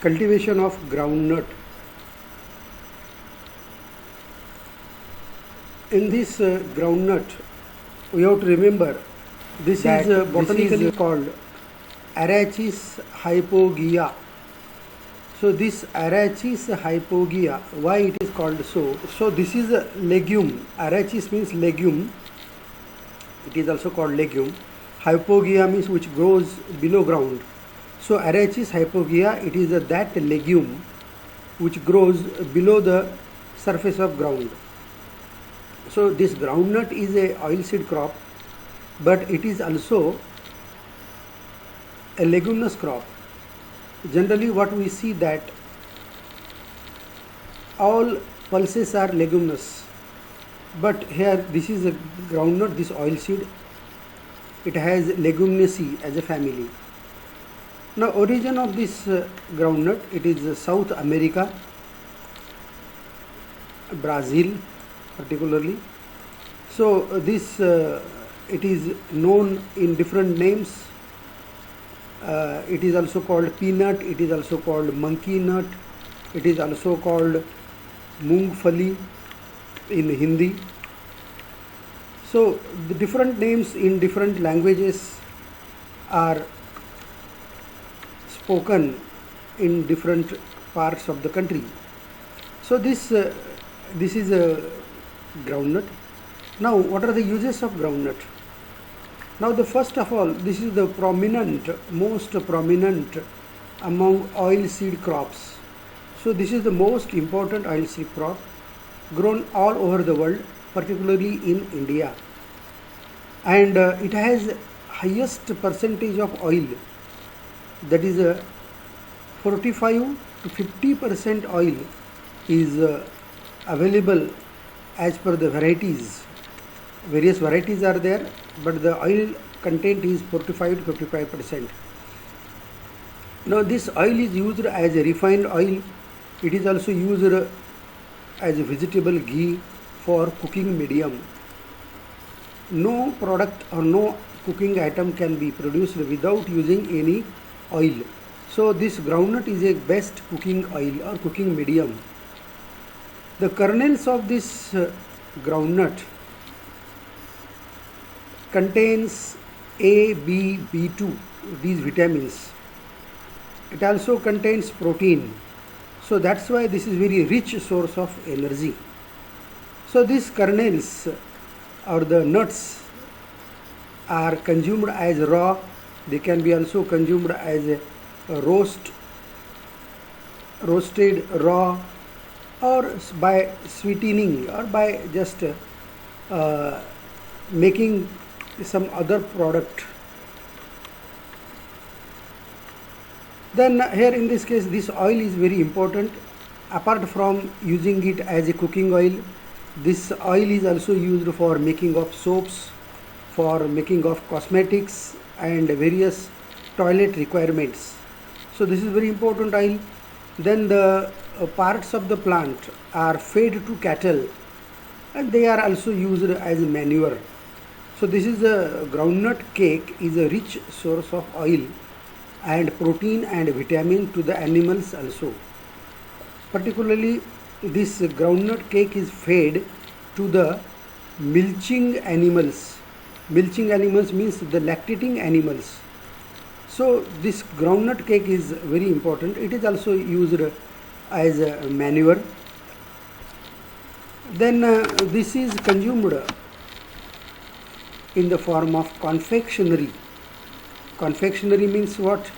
Cultivation of groundnut. In this groundnut, we have to remember this is botanically called Arachis hypogea. So this Arachis hypogea, why it is called so? So this is a legume. Arachis means legume. It is also called legume. Hypogea means which grows below ground. So Arachis hypogea, it is that legume which grows below the surface of ground. So this groundnut is a oilseed crop, but it is also a leguminous crop. Generally what we see that all pulses are leguminous, but here this is a groundnut, this oilseed, it has leguminaceae as a family. Now origin of this groundnut, it is South America, Brazil particularly. So this it is known in different names. It is also called peanut, it is also called monkey nut, it is also called moongfali in Hindi. So the different names in different languages are spoken in different parts of the country. So this is a groundnut. Now what are the uses of groundnut? Now the first of all, this is the most prominent among oilseed crops. So this is the most important oilseed crop grown all over the world, particularly in India, and it has highest percentage of oil, that is 45 to 50% oil is available as per the varieties. Various varieties are there, but the oil content is 45 to 55%. Now this oil is used as a refined oil. It is also used as a vegetable ghee for cooking medium. No product or no cooking item can be produced without using any oil. So this groundnut is a best cooking oil or cooking medium. The kernels of this groundnut contains A, B, B2, these vitamins. It also contains protein. So that's why this is very rich source of energy. So these kernels or the nuts are consumed as raw. They can be also consumed as a roasted raw, or by sweetening, or by just making some other product. Then here in this case, this oil is very important. Apart from using it as a cooking oil, this oil is also used for making of soaps, for making of cosmetics and various toilet requirements. So this is very important oil. Then the parts of the plant are fed to cattle, and they are also used as manure. So this is a groundnut cake is a rich source of oil and protein and vitamin to the animals also. Particularly this groundnut cake is fed to the milching animals. Milching animals means the lactating animals. So this groundnut cake is very important. It is also used as a manure. Then this is consumed in the form of confectionery. Confectionery means what?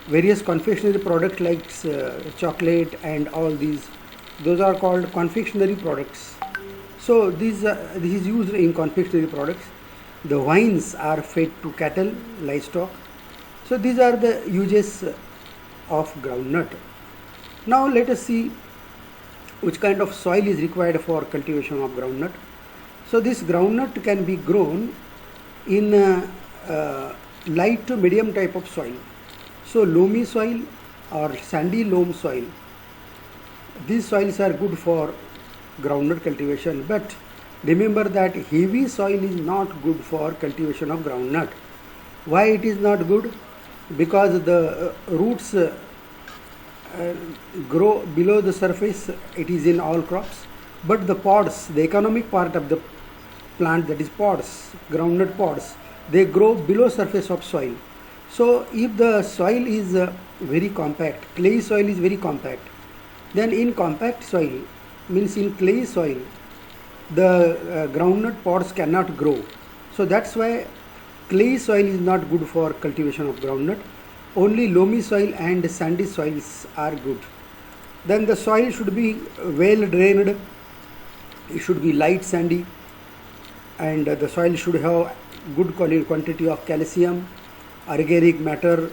Various confectionery products like chocolate and all these, those are called confectionery products. So this is used in confectionery products. The wines are fed to cattle, livestock. So these are the uses of groundnut. Now let us see which kind of soil is required for cultivation of groundnut. So this groundnut can be grown in light to medium type of soil. So loamy soil or sandy loam soil, these soils are good for groundnut cultivation. But remember that heavy soil is not good for cultivation of groundnut. Why it is not good? Because the roots uh, grow below the surface, it is in all crops, but the pods, the economic part of the plant, that is pods, groundnut pods, they grow below surface of soil. So if the soil is very compact, clay soil is very compact, then in compact soil, means in clay soil, the groundnut pods cannot grow. So that's why clay soil is not good for cultivation of groundnut. Only loamy soil and sandy soils are good. Then the soil should be well drained, it should be light sandy, and the soil should have good quantity of calcium, organic matter.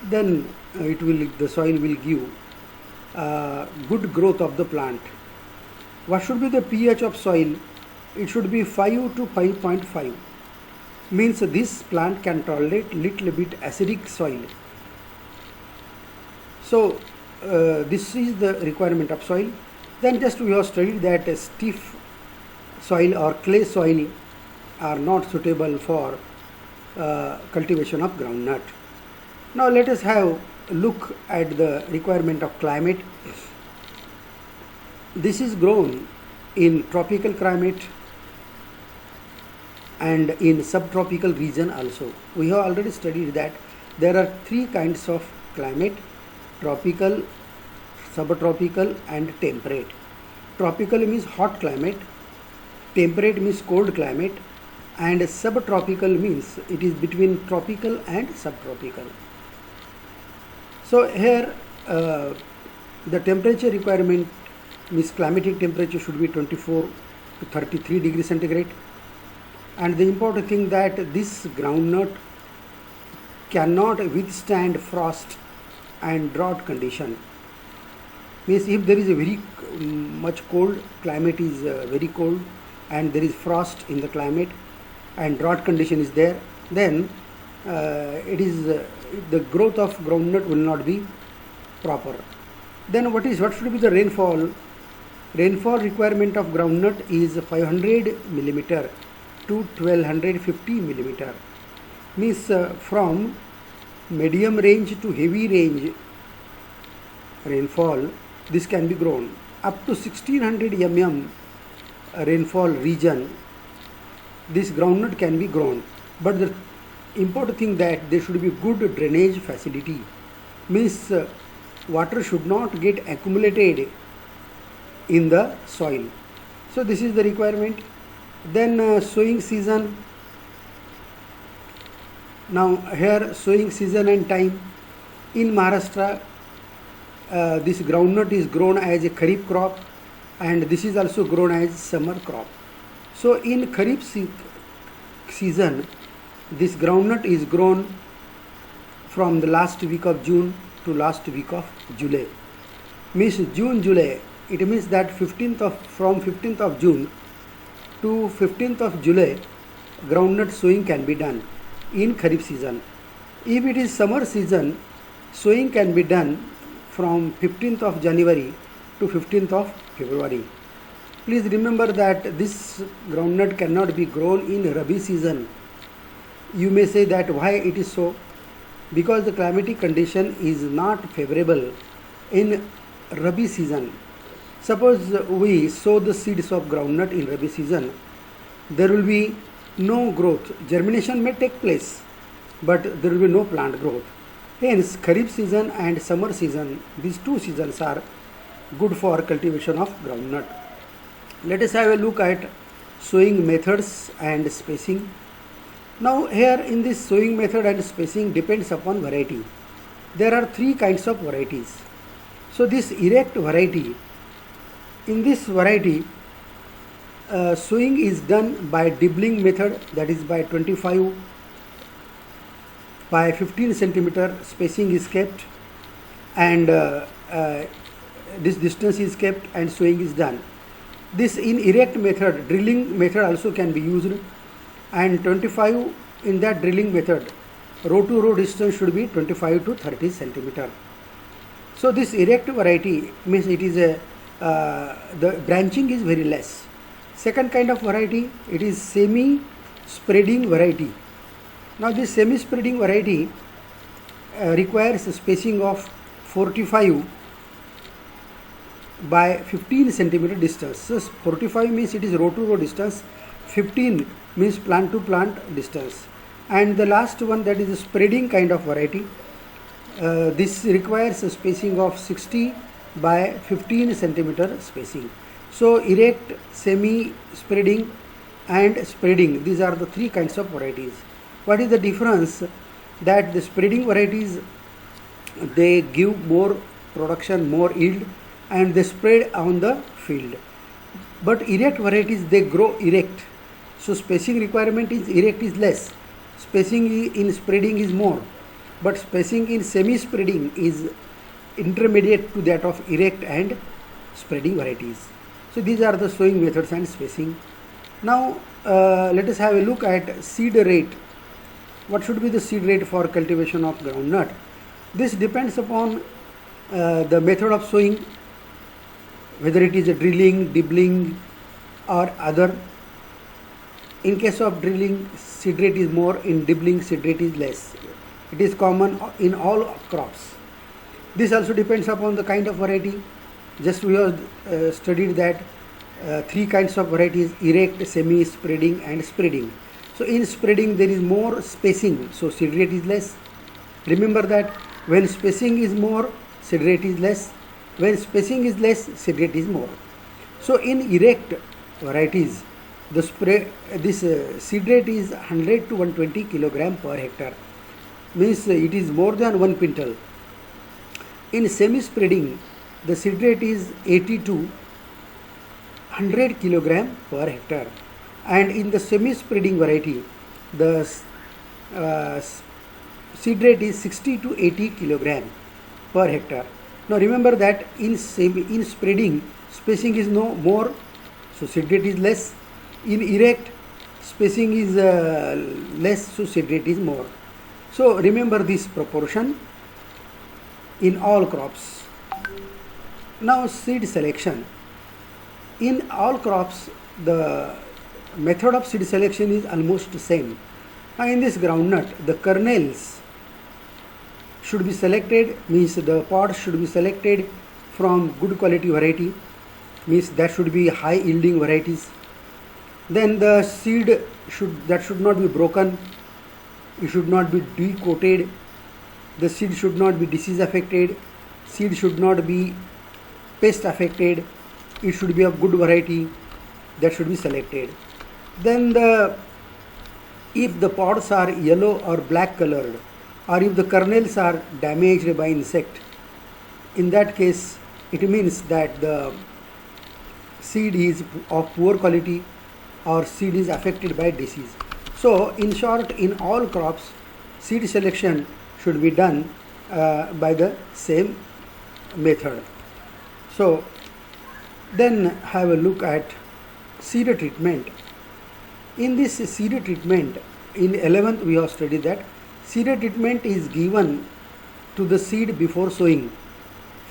Then the soil will give good growth of the plant. What should be the pH of soil? It should be 5 to 5.5. Means this plant can tolerate little bit acidic soil. So this is the requirement of soil. Then just we have studied that a stiff soil or clay soil are not suitable for cultivation of groundnut. Now let us have a look at the requirement of climate. This is grown in tropical climate and in subtropical region also. We have already studied that there are three kinds of climate: tropical, subtropical and temperate. Tropical means hot climate, temperate means cold climate, and subtropical means it is between tropical and subtropical. So here the temperature requirement means climatic temperature should be 24 to 33 degrees centigrade. And the important thing that this groundnut cannot withstand frost and drought condition. Means if there is a very much cold, climate is very cold, and there is frost in the climate and drought condition is there, then the growth of groundnut will not be proper. Then what should be the rainfall? Rainfall requirement of groundnut is 500 millimeter to 1250 millimeter. Means from medium range to heavy range rainfall, this can be grown. Up to 1600 mm rainfall region, this groundnut can be grown. But the important thing that there should be good drainage facility. Means water should not get accumulated in the soil. So this is the requirement. Then sowing season. Now here sowing season and time. In Maharashtra, this groundnut is grown as a kharif crop, and this is also grown as summer crop. So in kharif season, this groundnut is grown from the last week of June to last week of July. Means June, July. It means that from 15th of June to 15th of July, groundnut sowing can be done in kharif season. If it is summer season, sowing can be done from 15th of January to 15th of February. Please remember that this groundnut cannot be grown in Rabi season. You may say that why it is so? Because the climatic condition is not favorable in Rabi season. Suppose we sow the seeds of groundnut in Rabi season, there will be no growth. Germination may take place, but there will be no plant growth. Hence, kharif season and summer season, these two seasons are good for cultivation of groundnut. Let us have a look at sowing methods and spacing. Now here in this sowing method and spacing depends upon variety. There are three kinds of varieties. So this erect variety, in this variety sowing is done by dibbling method, that is by 25 by 15 centimeter spacing is kept, and this distance is kept and sowing is done. This in erect method, drilling method also can be used, and 25 in that drilling method, row to row distance should be 25 to 30 centimeter. So this erect variety means it is the branching is very less. Second kind of variety, it is semi spreading variety. Now this semi spreading variety requires a spacing of 45 by 15 centimeter distance. So 45 means it is row to row distance, 15 means plant to plant distance. And the last one, that is a spreading kind of variety. This requires a spacing of 60 by 15 centimeter spacing. So erect, semi spreading and spreading, these are the three kinds of varieties. What is the difference? That the spreading varieties, they give more production, more yield, and they spread on the field. But erect varieties, they grow erect, so spacing requirement is erect is less, spacing in spreading is more, but spacing in semi spreading is intermediate to that of erect and spreading varieties. So these are the sowing methods and spacing. Now let us have a look at seed rate. What should be the seed rate for cultivation of groundnut? This depends upon the method of sowing, whether it is a drilling, dibbling or other. In case of drilling, seed rate is more, in dibbling seed rate is less. It is common in all crops. This also depends upon the kind of variety. Just we have studied that three kinds of varieties: erect, semi spreading and spreading. So in spreading there is more spacing, so seed rate is less. Remember that when spacing is more, seed rate is less. When spacing is less, seed rate is more. So in erect varieties, the seed rate is 100 to 120 kilogram per hectare, means it is more than 1 quintal. In semi spreading, the seed rate is 80 to 100 kilogram per hectare, and in the semi spreading variety, the seed rate is 60 to 80 kilogram per hectare. Now remember that in spreading, spacing is no more, so seed rate is less. In erect, spacing is less, so seed rate is more. So remember this proportion in all crops. Now seed selection. In all crops, the method of seed selection is almost the same. Now in this groundnut, the kernels should be selected, means the pods should be selected from good quality variety, means that should be high yielding varieties. Then the seed should not be broken, it should not be decoated, the seed should not be disease affected, seed should not be pest affected, it should be of good variety, that should be selected. Then if the pods are yellow or black colored, or if the kernels are damaged by insect, in that case it means that the seed is of poor quality or seed is affected by disease. So in short, in all crops, seed selection should be done by the same method. So then have a look at seed treatment. In this seed treatment, in 11th we have studied that seed treatment is given to the seed before sowing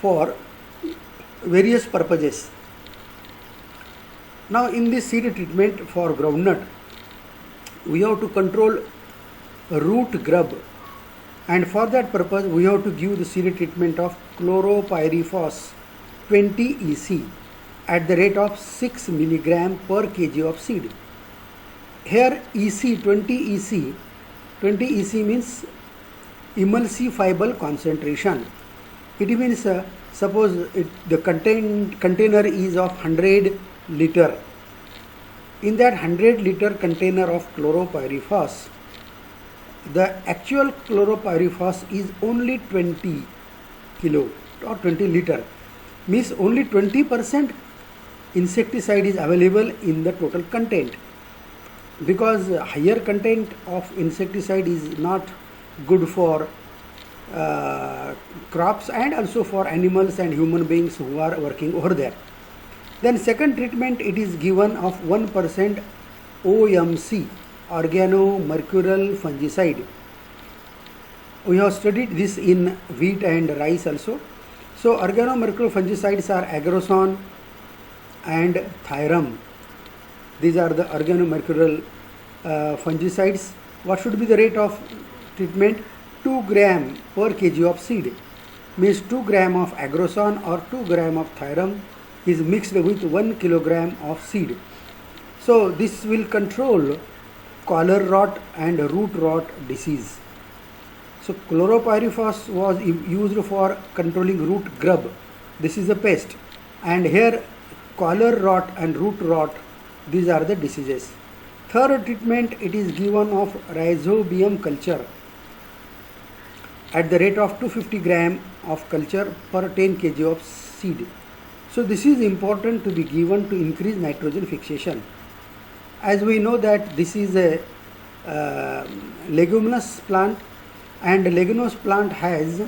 for various purposes. Now in this seed treatment for groundnut, we have to control root grub, and for that purpose we have to give the seed treatment of chlorpyrifos 20 EC at the rate of 6 milligram per kg of seed. Here EC 20 EC means emulsifiable concentration. It means suppose the container is of 100 liter. In that 100 liter container of chlorpyrifos, the actual chlorpyrifos is only 20 kilo or 20 liter, means only 20% insecticide is available in the total content, because higher content of insecticide is not good for crops and also for animals and human beings who are working over there. Then second treatment, it is given of 1% OMC, organomercurial fungicide. We have studied this in wheat and rice also. So organomercurial fungicides are agrosone and thiram. These are the organomercurial fungicides. What should be the rate of treatment? 2 gram per kg of seed, means 2 gram of agrosone or 2 gram of thiram is mixed with 1 kilogram of seed. So this will control collar rot and root rot disease. So chlorpyrifos was used for controlling root grub. This is a pest, and here collar rot and root rot, these are the diseases. Third treatment, it is given of rhizobium culture at the rate of 250 gram of culture per 10 kg of seed. So this is important to be given to increase nitrogen fixation. As we know that this is a leguminous plant, and leguminous plant has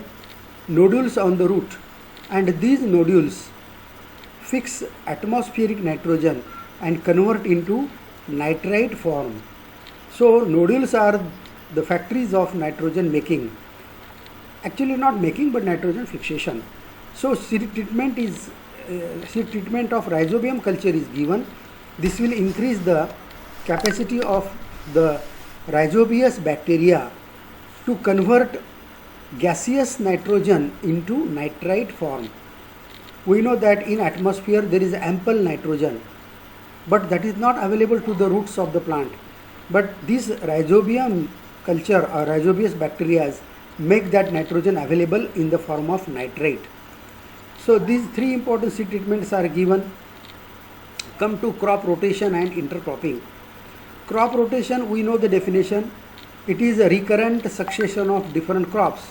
nodules on the root, and these nodules fix atmospheric nitrogen and convert into nitrite form. So nodules are the factories of nitrogen making, actually not making but nitrogen fixation. So seed treatment of rhizobium culture is given. This will increase the capacity of the rhizobius bacteria to convert gaseous nitrogen into nitrite form. We know that in atmosphere there is ample nitrogen, but that is not available to the roots of the plant. But this rhizobium culture or rhizobius bacteria make that nitrogen available in the form of nitrate. So these three important seed treatments are given. Come to crop rotation and intercropping. Crop rotation, we know the definition. It is a recurrent succession of different crops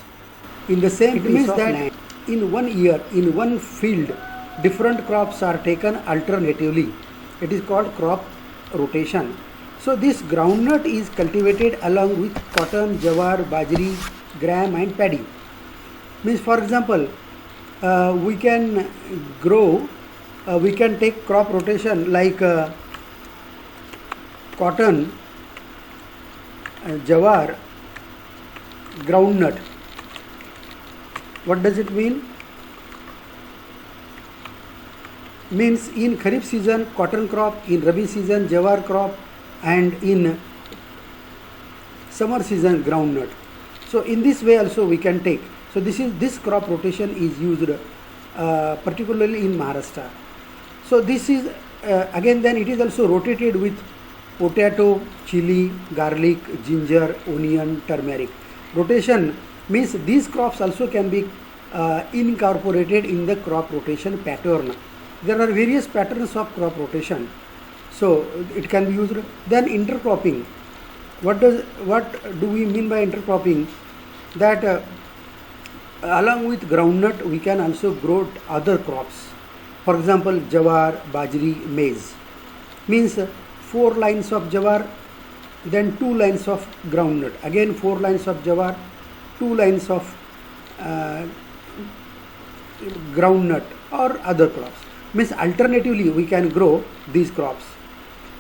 in the same piece of land. In 1 year, in one field, different crops are taken alternatively. It is called crop rotation. So this groundnut is cultivated along with cotton, jawar, bajri, gram and paddy. Means, for example, we can grow, we can take crop rotation like cotton, jawar, groundnut. What does it mean? Means in Kharif season cotton crop, in Rabi season jawar crop, and in summer season groundnut. So in this way also we can take. So this crop rotation is used particularly in Maharashtra. So this is again then it is also rotated with potato, chili, garlic, ginger, onion, turmeric. Rotation means these crops also can be incorporated in the crop rotation pattern. There are various patterns of crop rotation, so it can be used. Then intercropping. What do we mean by intercropping? That along with groundnut we can also grow other crops. For example, jawar, bajri, maize. Means 4 lines of jawar, then 2 lines of groundnut. Again 4 lines of jawar, 2 lines of groundnut or other crops. Means alternatively we can grow these crops.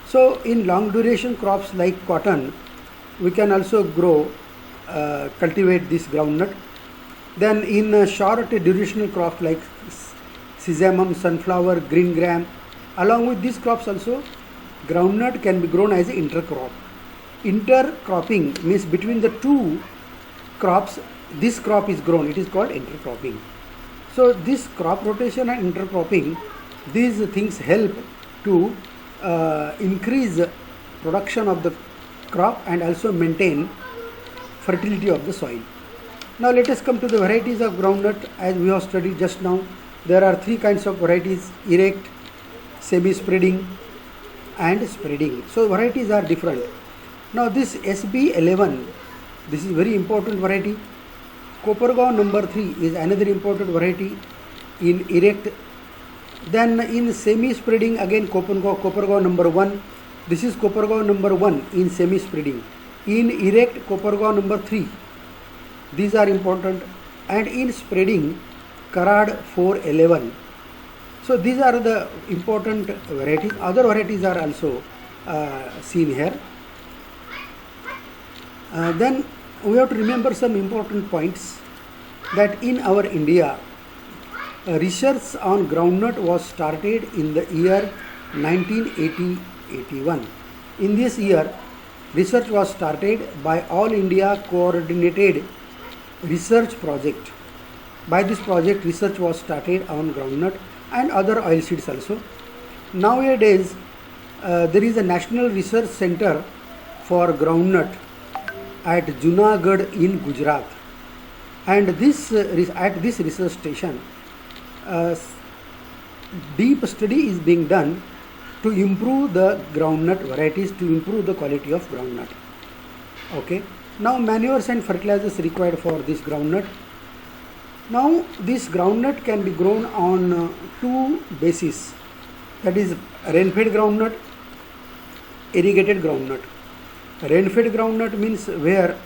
So in long duration crops like cotton, we can also grow, cultivate this groundnut. Then in short durational crops like sesamum, sunflower, green gram, along with these crops also groundnut can be grown as an intercrop. Intercropping means between the two crops this crop is grown, it is called intercropping. So this crop rotation and intercropping, these things help to increase production of the crop and also maintain fertility of the soil. Now let us come to the varieties of groundnut. As we have studied just now, there are 3 kinds of varieties: erect, semi-spreading and spreading. So varieties are different. Now this SB11, this is very important variety. Kopargaon number 3 is another important variety in erect. Then in semi-spreading again Kopargaon number 1. This is Kopargaon number 1 in semi-spreading. In erect Kopargaon number 3. These are important. And in spreading Karad 411. So these are the important varieties. Other varieties are also seen here. Then we have to remember some important points, that in our India research on groundnut was started in the year 1980-81. In this year research was started by All India Coordinated Research Project. By this project, research was started on groundnut and other oilseeds also. Nowadays, there is a National Research Center for groundnut at Junagadh in Gujarat, and at this research station, deep study is being done to improve the groundnut varieties, to improve the quality of groundnut. Okay. Now manures and fertilizers required for this groundnut. Now this groundnut can be grown on two bases, that is rain-fed groundnut, irrigated groundnut. Rain-fed groundnut means where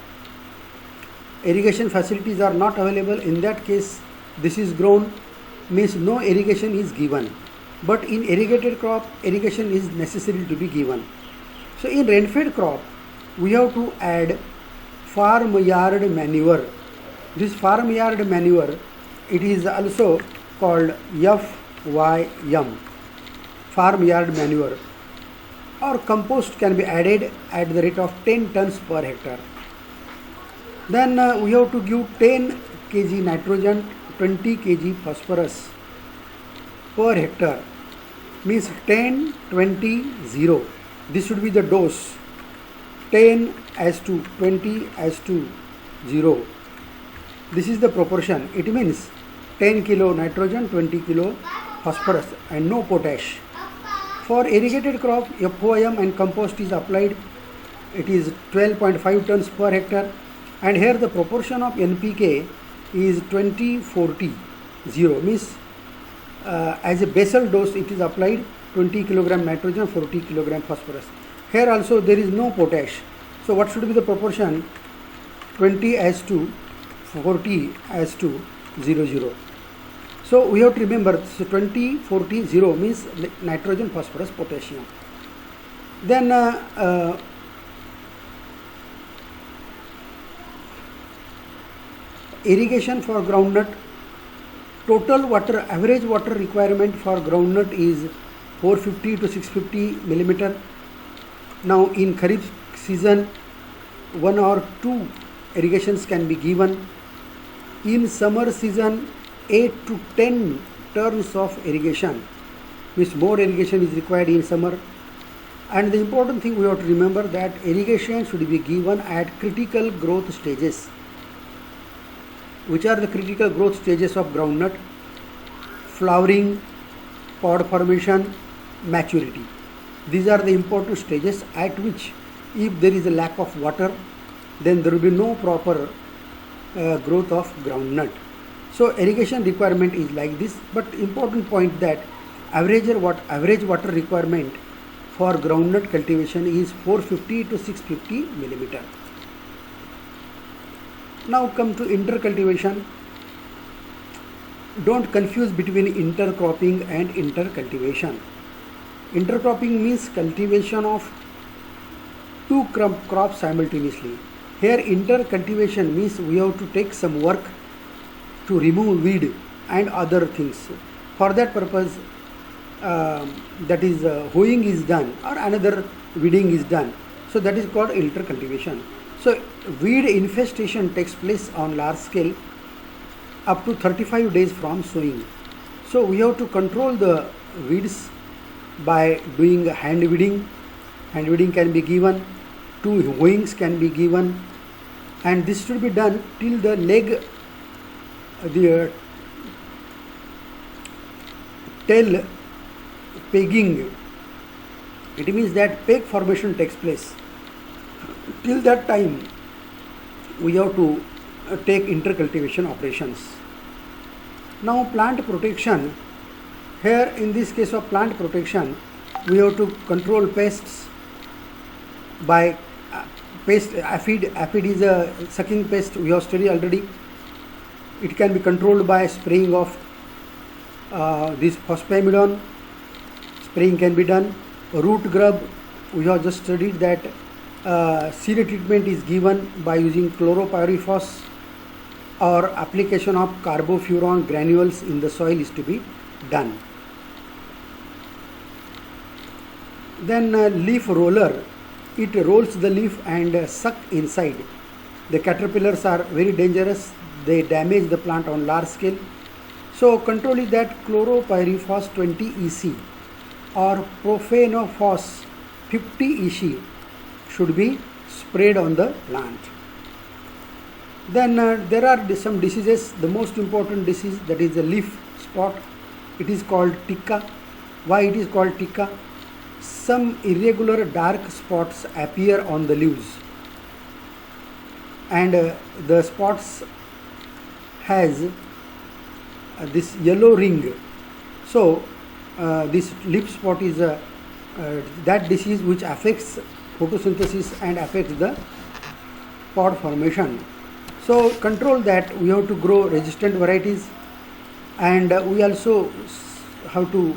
irrigation facilities are not available. In that case, this is grown, means no irrigation is given. But in irrigated crop, irrigation is necessary to be given. So in rain-fed crop, we have to add farmyard manure. This farmyard manure, it is also called FYM, farmyard manure, or compost can be added at the rate of 10 tons per hectare. Then we have to give 10 kg nitrogen, 20 kg phosphorus per hectare, means 10, 20, 0. This should be the dose, 10 as to 20 as to 0. This is the proportion. It means 10 kilo nitrogen, 20 kilo phosphorus and no potash. For irrigated crop, FOM and compost is applied. It is 12.5 tons per hectare, and here the proportion of NPK is 20-40, 0, means as a basal dose it is applied 20 kg nitrogen, 40 kg phosphorus. Here also there is no potash. So what should be the proportion? 20 as to 40 as to 0, 0. So we have to remember, so 20, 40, 0 means nitrogen, phosphorus, potassium. Then irrigation for groundnut. Total water, average water requirement for groundnut is 450 to 650 millimeter. Now in Kharif season, 1 or 2 irrigations can be given. In summer season, 8 to 10 turns of irrigation, which more irrigation is required in summer. And the important thing we have to remember that irrigation should be given at critical growth stages. Which are the critical growth stages of groundnut? Flowering, pod formation, maturity. These are the important stages at which, if there is a lack of water, then there will be no proper growth of groundnut. So irrigation requirement is like this, but important point that average water requirement for groundnut cultivation is 450 to 650 millimeter. Now come to intercultivation. Don't confuse between intercropping and intercultivation. Intercropping means cultivation of two crops simultaneously. Here intercultivation means we have to take some work to remove weed and other things. For that purpose, that is hoeing is done or another weeding is done. So that is called intercultivation. So weed infestation takes place on large scale up to 35 days from sowing. So we have to control the weeds by doing hand weeding. Hand weeding can be given, 2 hoeings can be given, and this should be done till the leg, the tail pegging. It means that peg formation takes place. Till that time we have to take intercultivation operations. Now plant protection. Here in this case of plant protection, we have to control pests by pest aphid. Aphid is a sucking pest, we have studied already. It can be controlled by spraying of this phosphamidon. Spraying can be done. Root grub, we have just studied that seed treatment is given by using chloropyrifos, or application of carbofuran granules in the soil is to be done. Then leaf roller, it rolls the leaf and suck inside. The caterpillars are very dangerous. they damage the plant on large scale. So control is that chloropyrifos 20 EC or profenophos 50 EC should be sprayed on the plant. Then there are some diseases. The most important disease, that is the leaf spot. It is called ticca. Why it is called ticca? Some irregular dark spots appear on the leaves, and the spots has this yellow ring. So this leaf spot is that disease which affects photosynthesis and affects the pod formation. So control that, we have to grow resistant varieties, and we also have to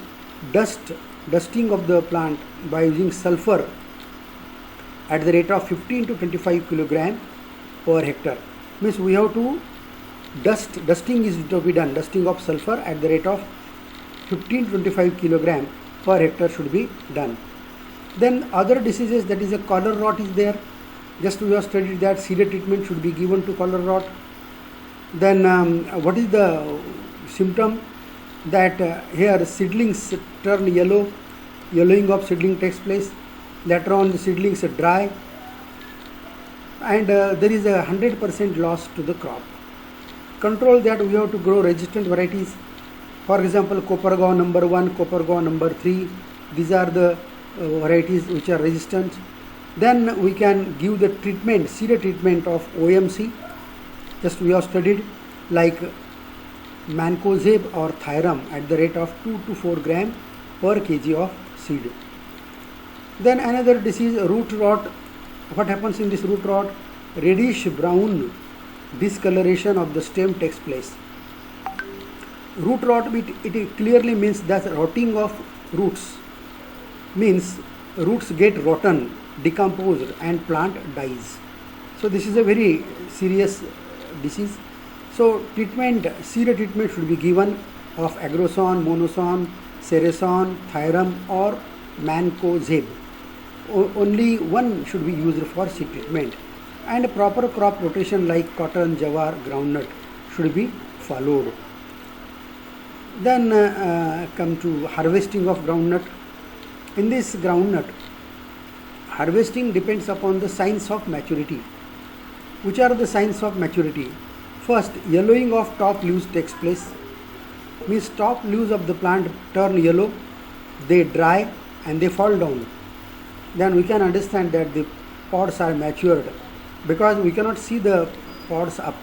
dusting of the plant by using sulfur at the rate of 15 to 25 kilogram per hectare. Means we have to dusting is to be done, dusting of sulfur at the rate of 15 to 25 kilogram per hectare should be done. Then other diseases, that is a color rot is there. Just we have studied that seed treatment should be given to color rot. Then what is the symptom? That here seedlings turn yellow, yellowing of seedling takes place. Later on the seedlings dry, and there is a 100% loss to the crop. Control that, we have to grow resistant varieties. For example, Kopargaon number 1, Kopargaon number 3. These are the varieties which are resistant. Then we can give the treatment, seed treatment of OMC. Just we have studied, like Mancozeb or Thyram at the rate of 2 to 4 gram per kg of seed. Then another disease, root rot. What happens in this root rot? Reddish brown discoloration of the stem takes place. Root rot, it clearly means that rotting of roots, means roots get rotten, decomposed, and plant dies. So this is a very serious disease. So treatment, seed treatment should be given of Agroson, Monoson, Cereson, Thyram or Mancozeb. Only one should be used for seed treatment, and proper crop rotation like cotton, jawar, groundnut should be followed. Then come to harvesting of groundnut. In this groundnut, harvesting depends upon the signs of maturity. Which are the signs of maturity? First, yellowing of top leaves takes place. Means top leaves of the plant turn yellow, they dry and they fall down. Then we can understand that the pods are matured, because we cannot see the pods up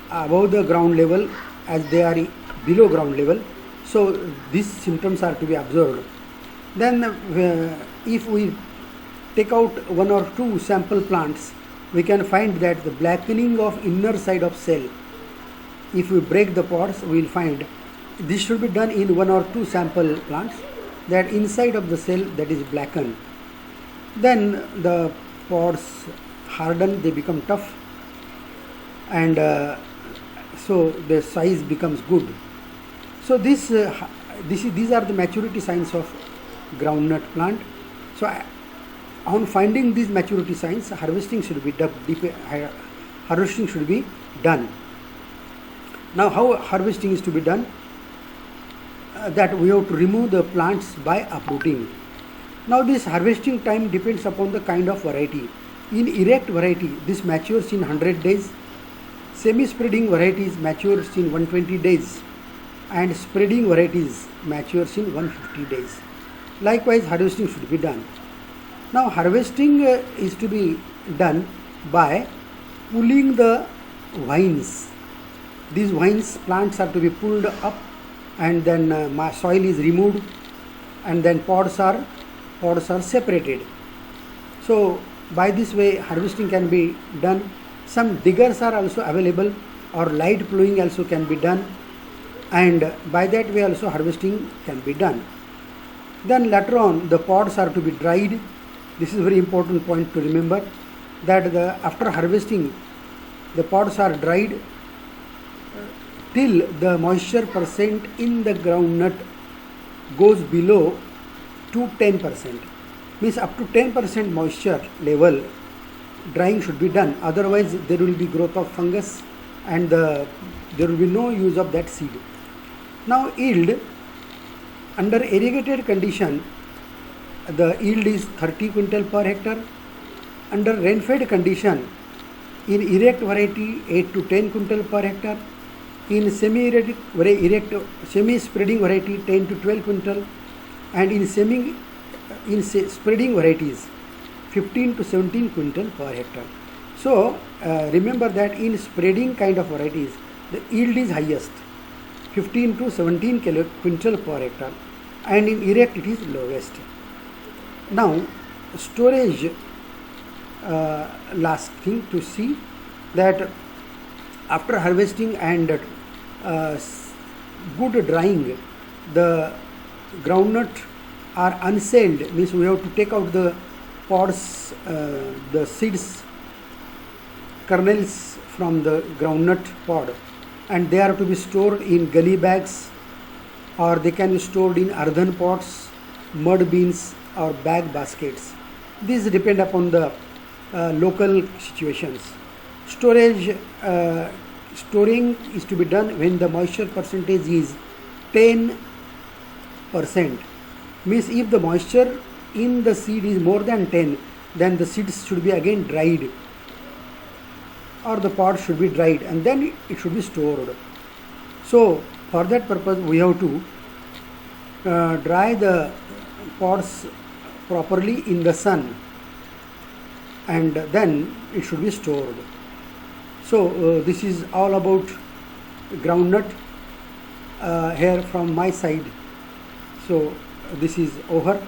above the ground level as they are below ground level. So these symptoms are to be observed. Then if we take out 1 or 2 sample plants, we can find that the blackening of inner side of cell, if we break the pods, we will find this should be done in 1 or 2 sample plants, that inside of the cell that is blackened. Then the pods harden, they become tough, and so the size becomes good. So these are the maturity signs of groundnut plant. So on finding these maturity signs, harvesting should be done. Now how harvesting is to be done? That we have to remove the plants by uprooting. Now this harvesting time depends upon the kind of variety. In erect variety, this matures in 100 days. Semi-spreading varieties matures in 120 days, and spreading varieties matures in 150 days. Likewise, harvesting should be done. Now harvesting is to be done by pulling the vines. These vines, plants are to be pulled up, and then soil is removed, and then pods are separated. So by this way harvesting can be done. Some diggers are also available, or light ploughing also can be done, and by that way also harvesting can be done. Then later on the pods are to be dried. This is a very important point to remember, that after harvesting the pods are dried till the moisture percent in the groundnut goes below to 10%. Means up to 10% moisture level drying should be done, otherwise there will be growth of fungus and there will be no use of that seed. Now yield, under irrigated condition, the yield is 30 quintal per hectare. Under rain-fed condition, in erect variety 8 to 10 quintal per hectare. In semi-spreading variety 10 to 12 quintal, and in spreading varieties 15 to 17 quintal per hectare. So remember that in spreading kind of varieties the yield is highest, 15 to 17 quintal per hectare, and in erect it is lowest. Now storage, last thing to see, that after harvesting and good drying, the groundnut are unsealed, means we have to take out the pods, the seeds, kernels from the groundnut pod, and they are to be stored in gully bags, or they can be stored in earthen pots, mud bins, or bag baskets. These depend upon the local situations. Storing is to be done when the moisture percentage is 10%. Means if the moisture in the seed is more than 10, then the seeds should be again dried, or the pod should be dried, and then it should be stored. So for that purpose we have to dry the pods properly in the sun, and then it should be stored. So this is all about groundnut here from my side. So this is over.